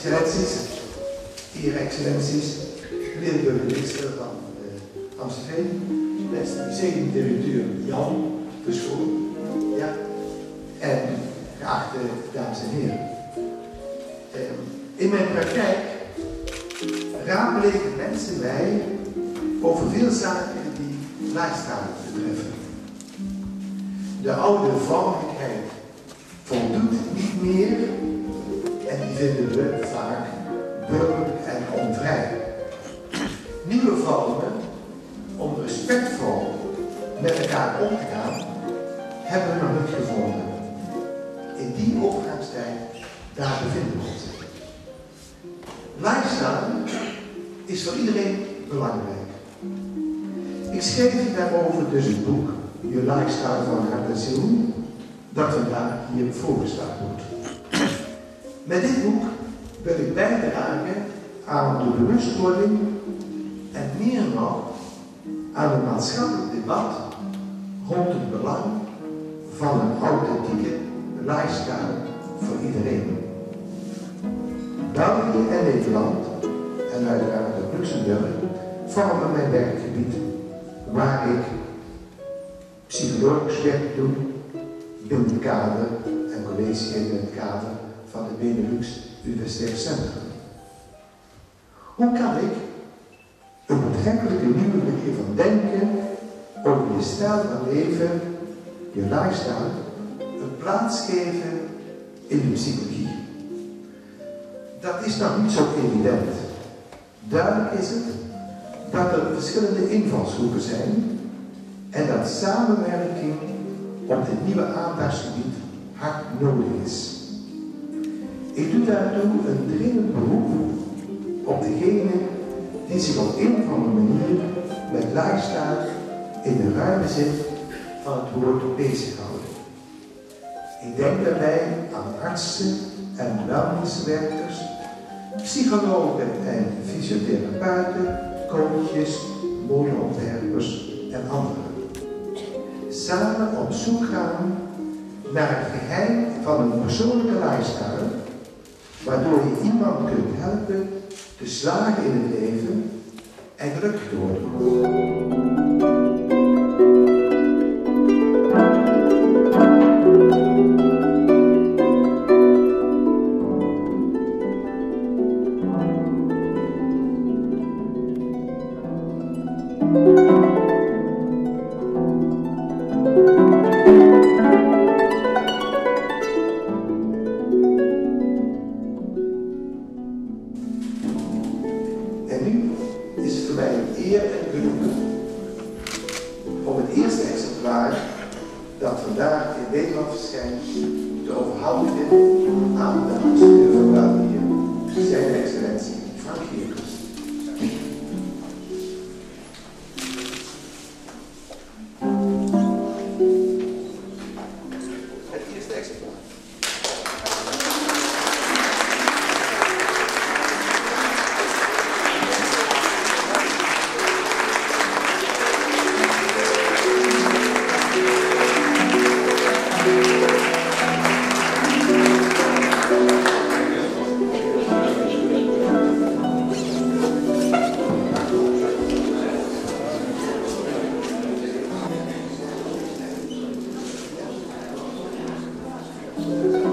Excellenties, Ihre Excellenties, meneer de burgemeester van Amstelveen, beste museumdirecteur Jan Verschoon, ja, en geachte dames en heren. In mijn praktijk raadplegen mensen mij over veel zaken die Laagstaal betreffen. De oude vormelijkheid voldoet niet meer en die vinden we vaak burgerlijk en onvrij. Nieuwe vormen om respectvol met elkaar om te gaan, hebben we nog niet gevonden. In die overgangstijd, daar bevinden we ons. Lifestyle is voor iedereen belangrijk. Ik schreef daarover dus een boek, Je Lifestyle van Hart en Ziel, dat vandaag hier voorgesteld wordt. Met dit boek wil ik bijdragen aan de bewustwording en meer nog aan een maatschappelijk debat rond het belang van een authentieke lifestyle voor iedereen. België en Nederland en uiteraard ook Luxemburg vormen mijn werkgebied waar ik psychologisch werk doe binnen het kader en college in het kader van het Benelux Universitair Centrum. Hoe kan ik een betrekkelijke nieuwe manier van denken over je stijl van leven, je lifestyle, een plaats geven in de psychologie? Dat is nog niet zo evident. Duidelijk is het dat er verschillende invalshoeken zijn en dat samenwerking op dit nieuwe aandachtsgebied hard nodig is. Ik doe daartoe een dringend beroep op degene die zich op een of andere manier met lifestyle in de ruime zin van het woord bezighouden. Ik denk daarbij aan artsen en wellnesswerkers, psychologen en fysiotherapeuten, coaches, modeontwerpers en anderen. Samen op zoek gaan naar het geheim van een persoonlijke lifestyle, waardoor je iemand kunt helpen te slagen in het leven en gelukkig te worden. En nu is het voor mij een eer en genoegen om het eerste exemplaar dat vandaag in Nederland verschijnt te overhandigen aan de ambassadeur van België, zijn excellentie Frank Geerkens. Het eerste exemplaar. Amen.